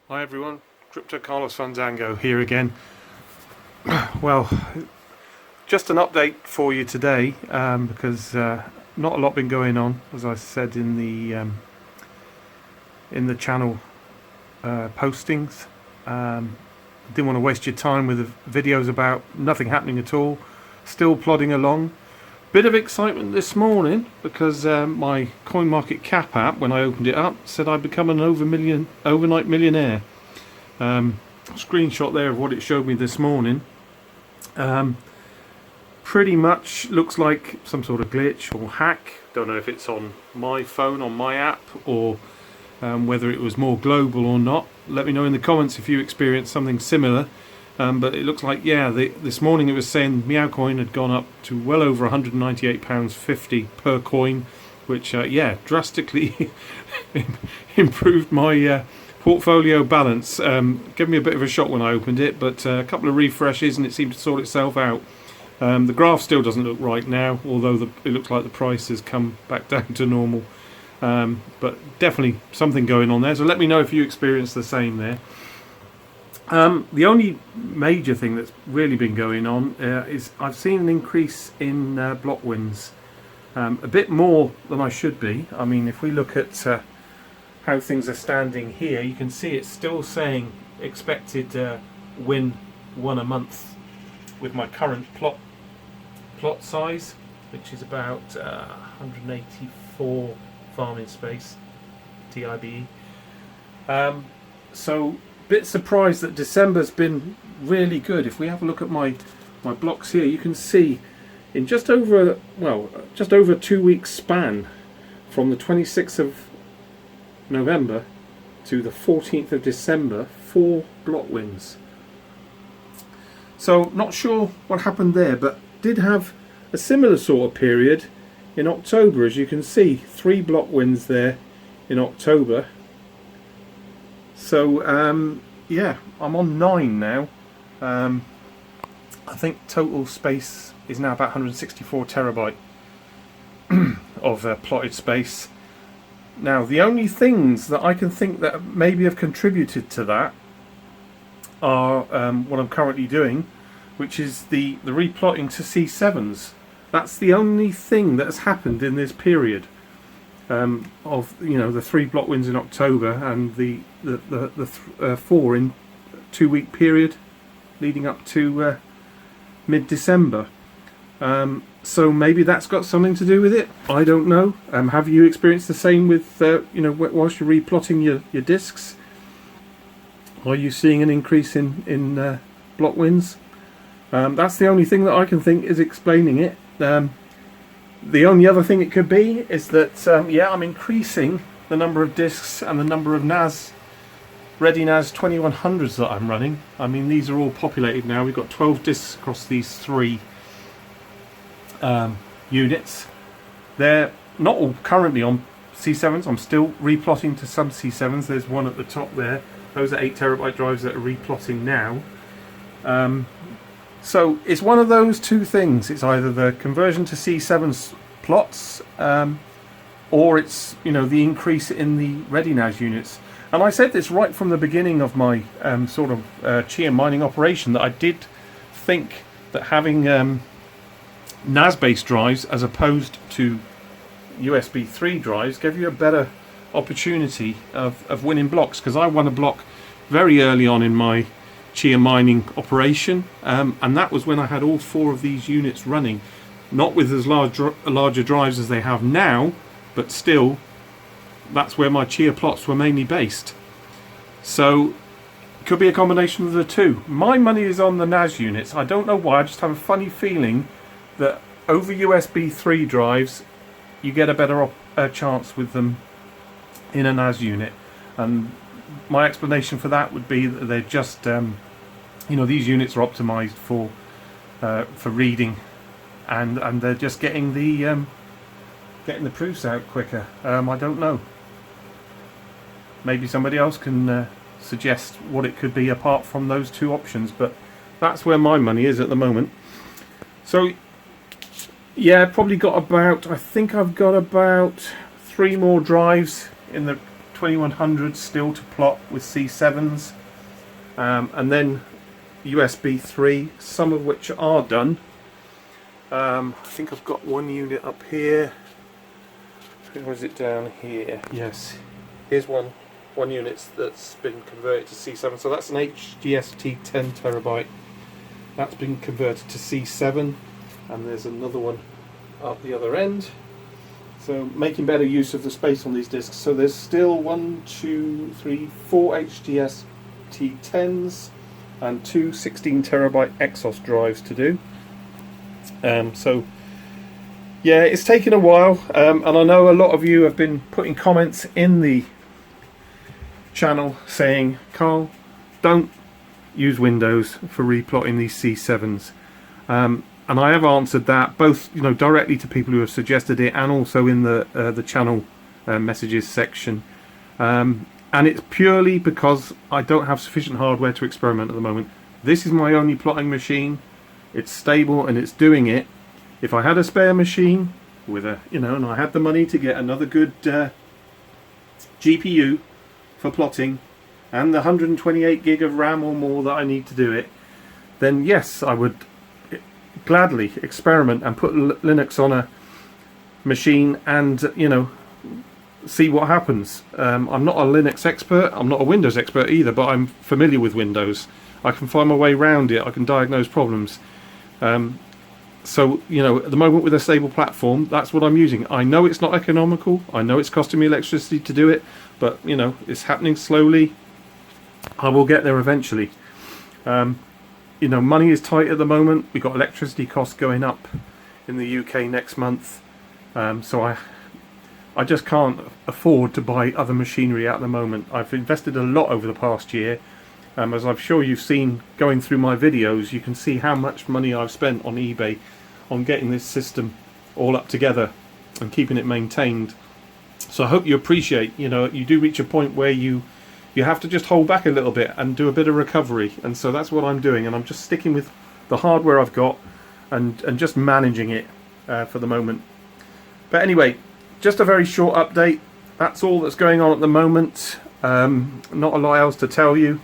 Hi everyone, Crypto Carlos Fandango here again. Well, just an update for you today because not a lot been going on, as I said in the channel postings. Didn't want to waste your time with the videos about nothing happening at all. Still plodding along. Bit of excitement this morning because my CoinMarketCap app, when I opened it up, said I'd become an overnight millionaire. Screenshot there of what it showed me this morning. Pretty much looks like some sort of glitch or hack. Don't know if it's on my phone, on my app, or whether it was more global or not. Let me know in the comments if you experienced something similar. But it looks like, yeah, this morning it was saying Meowcoin had gone up to well over £198.50 per coin, which, yeah, drastically improved my portfolio balance. Gave me a bit of a shock when I opened it, but a couple of refreshes and it seemed to sort itself out. The graph still doesn't look right now, although it looks like the price has come back down to normal. But definitely something going on there, so let me know if you experience the same there. The only major thing that's really been going on is I've seen an increase in block wins, a bit more than I should be. I mean, if we look at how things are standing here, you can see it's still saying expected win one a month with my current plot size, which is about 184 farming space TIBE. So bit surprised that December's been really good. If we have a look at my blocks here, you can see in just over a 2 week span from the 26th of November to the 14th of December, 4 block wins. So not sure what happened there, but did have a similar sort of period in October. As you can see, 3 block wins there in October. So yeah, I'm on 9 now. I think total space is now about 164 terabyte of plotted space. Now, the only things that I can think that maybe have contributed to that are what I'm currently doing, which is the replotting to C7s. That's the only thing that has happened in this period. Of the 3 block wins in October and the 4 in 2 week period leading up to mid-December. So maybe that's got something to do with it. I don't know. Have you experienced the same with whilst you're replotting your discs? Are you seeing an increase in block wins? That's the only thing that I can think is explaining it. The only other thing it could be is that, yeah, I'm increasing the number of discs and the number of Ready NAS 2100s that I'm running. I mean, these are all populated now. We've got 12 discs across these 3 units. They're not all currently on C7s. I'm still replotting to some C7s. There's one at the top there. Those are 8 terabyte drives that are replotting now. So it's one of those two things. It's either the conversion to C7's plots, or it's the increase in the Ready NAS units. And I said this right from the beginning of my sort of CHIA mining operation, that I did think that having NAS-based drives as opposed to USB 3 drives gave you a better opportunity of winning blocks, because I won a block very early on in my CHIA mining operation, and that was when I had all 4 of these units running, not with as larger drives as they have now, but still that's where my CHIA plots were mainly based. So it could be a combination of the two. My money is on the NAS units. I don't know why, I just have a funny feeling that over USB 3 drives you get a better chance with them in a NAS unit, and my explanation for that would be that they're just these units are optimized for reading, and they're just getting the proofs out quicker. I don't know. Maybe somebody else can suggest what it could be apart from those 2 options, but that's where my money is at the moment. So yeah, probably got about, I think I've got about 3 more drives in the 2100 still to plot with C7s, and then USB 3, some of which are done. I think I've got one unit up here. Or is it down here? Yes, here's one unit that's been converted to C7. So that's an HGST 10 terabyte. That's been converted to C7, and there's another one up the other end. So making better use of the space on these disks. So there's still 4 HGST 10s and 2 16 terabyte Exos drives to do. So yeah, it's taken a while, and I know a lot of you have been putting comments in the channel saying, Carl, don't use Windows for replotting these C7s. And I have answered that, both directly to people who have suggested it, and also in the channel messages section. And it's purely because I don't have sufficient hardware to experiment at the moment. This is my only plotting machine. It's stable and it's doing it. If I had a spare machine with and I had the money to get another good GPU for plotting and the 128 gig of RAM or more that I need to do it, then yes, I would gladly experiment and put Linux on a machine and see what happens. I'm not a Linux expert, I'm not a Windows expert either, but I'm familiar with Windows. I can find my way around it, I can diagnose problems. So at the moment with a stable platform, that's what I'm using. I know it's not economical, I know it's costing me electricity to do it, but it's happening slowly. I will get there eventually. Money is tight at the moment. We've got electricity costs going up in the UK next month, so I just can't afford to buy other machinery at the moment. I've invested a lot over the past year. As I'm sure you've seen going through my videos, you can see how much money I've spent on eBay on getting this system all up together and keeping it maintained. So I hope you appreciate, you do reach a point where you have to just hold back a little bit and do a bit of recovery, and so that's what I'm doing, and I'm just sticking with the hardware I've got and just managing it for the moment. But anyway, just a very short update. That's all that's going on at the moment. Not a lot else to tell you.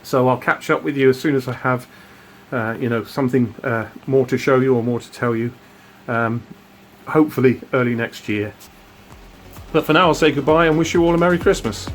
So I'll catch up with you as soon as I have, something more to show you or more to tell you. Hopefully early next year. But for now, I'll say goodbye and wish you all a Merry Christmas.